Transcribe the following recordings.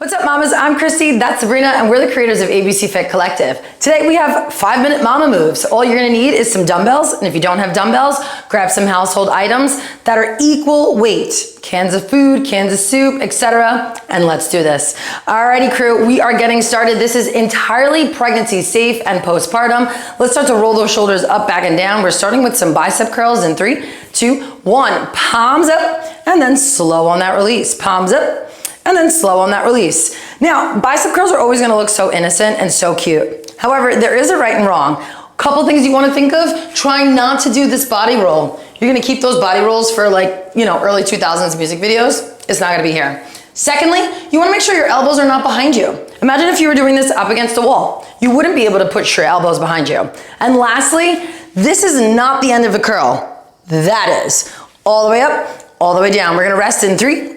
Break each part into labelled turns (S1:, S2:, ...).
S1: What's up, mamas? I'm Christy, that's Sabrina, and we're the creators of ABC Fit Collective. Today we have 5-minute mama moves. All you're gonna need is some dumbbells, and if you don't have dumbbells, grab some household items that are equal weight. Cans of food, cans of soup, etc. And let's do this. Alrighty crew, we are getting started. This is entirely pregnancy safe and postpartum. Let's start to roll those shoulders up, back, and down. We're starting with some bicep curls in 3, 2, 1. Palms up, and then slow on that release. Palms up, and then slow on that release. Now, bicep curls are always gonna look so innocent and so cute. However, there is a right and wrong. Couple things you wanna think of, try not to do this body roll. You're gonna keep those body rolls for early 2000s music videos. It's not gonna be here. Secondly, you wanna make sure your elbows are not behind you. Imagine if you were doing this up against a wall. You wouldn't be able to put your elbows behind you. And lastly, this is not the end of the curl. That is. All the way up, all the way down. We're gonna rest in 3,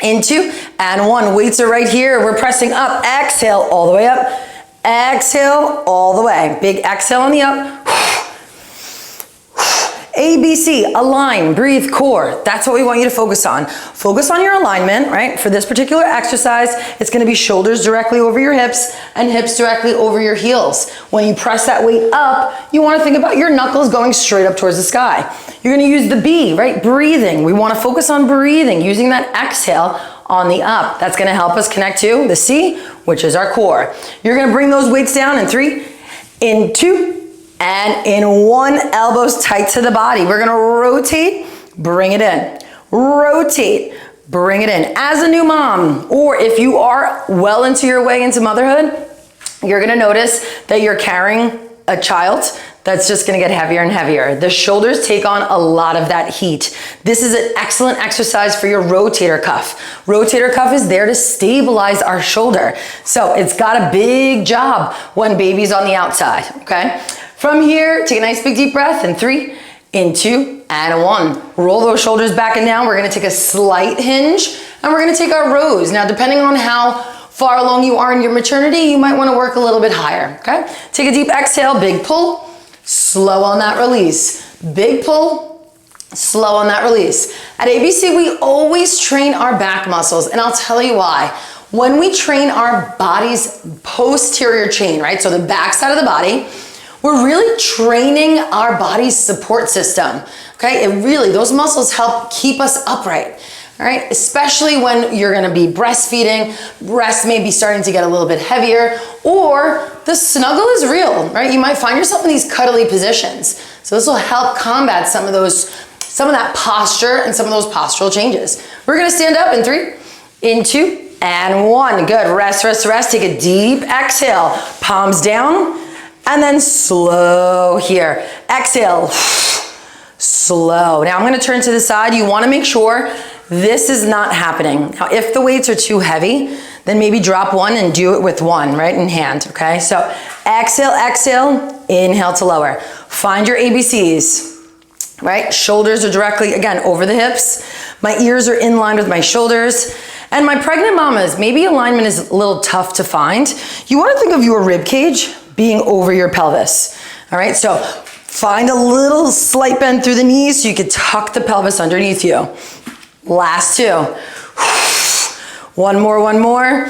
S1: in 2, and 1. Weights are right here. We're pressing up. Exhale all the way up. Exhale all the way. Big exhale on the up. ABC, align, breathe, core. That's what we want you to focus on. Focus on your alignment, right? For this particular exercise, it's gonna be shoulders directly over your hips and hips directly over your heels. When you press that weight up, you wanna think about your knuckles going straight up towards the sky. You're gonna use the B, right? Breathing. We wanna focus on breathing, using that exhale on the up. That's gonna help us connect to the C, which is our core. You're gonna bring those weights down in 3, in 2, and in 1, elbows tight to the body. We're gonna rotate, bring it in. Rotate, bring it in. As a new mom, or if you are well into your way into motherhood, you're gonna notice that you're carrying a child that's just gonna get heavier and heavier. The shoulders take on a lot of that heat. This is an excellent exercise for your rotator cuff. Rotator cuff is there to stabilize our shoulder. So it's got a big job when baby's on the outside, okay? From here, take a nice big deep breath in 3, in 2, and 1. Roll those shoulders back and down. We're gonna take a slight hinge, and we're gonna take our rows. Now, depending on how far along you are in your maternity, you might wanna work a little bit higher, okay? Take a deep exhale, big pull, slow on that release. Big pull, slow on that release. At ABC, we always train our back muscles, and I'll tell you why. When we train our body's posterior chain, right? So the back side of the body, we're really training our body's support system, okay? Those muscles help keep us upright, all right? Especially when you're gonna be breastfeeding, breasts may be starting to get a little bit heavier, or the snuggle is real, right? You might find yourself in these cuddly positions. So this will help combat some of that posture and some of those postural changes. We're gonna stand up in 3, in 2, and 1. Good, rest, rest, rest. Take a deep exhale, palms down, and then slow here. Exhale, slow. Now I'm gonna turn to the side. You wanna make sure this is not happening. Now, if the weights are too heavy, then maybe drop one and do it with one, right, in hand, okay? So exhale, exhale, inhale to lower. Find your ABCs, right? Shoulders are directly, again, over the hips. My ears are in line with my shoulders. And my pregnant mamas, maybe alignment is a little tough to find. You wanna think of your rib cage being over your pelvis, all right? So find a little slight bend through the knees so you can tuck the pelvis underneath you. Last 2. One more.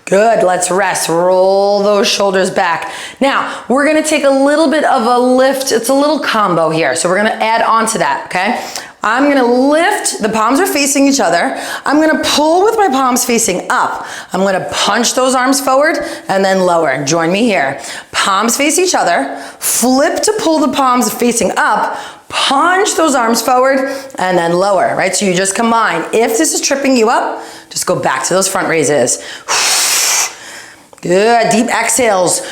S1: Good, let's rest. Roll those shoulders back. Now, we're gonna take a little bit of a lift. It's a little combo here, so we're gonna add on to that, okay? I'm gonna lift, the palms are facing each other. I'm gonna pull with my palms facing up. I'm gonna punch those arms forward and then lower. Join me here. Palms face each other, flip to pull the palms facing up, punch those arms forward and then lower, right? So you just combine. If this is tripping you up, just go back to those front raises. Good, deep exhales.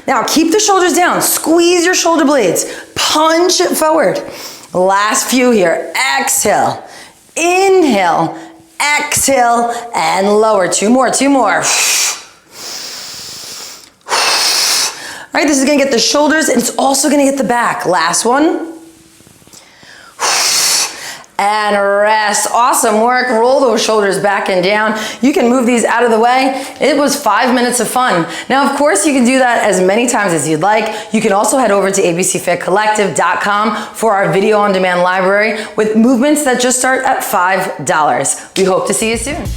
S1: Now keep the shoulders down, squeeze your shoulder blades, punch it forward. Last few here, exhale, inhale, exhale, and lower. 2 more. All right, this is gonna get the shoulders, and it's also gonna get the back. Last one. And rest. Awesome work. Roll those shoulders back and down. You can move these out of the way. It was 5 minutes of fun. Now, of course, you can do that as many times as you'd like. You can also head over to abcfitcollective.com for our video on demand library with movements that just start at $5. We hope to see you soon.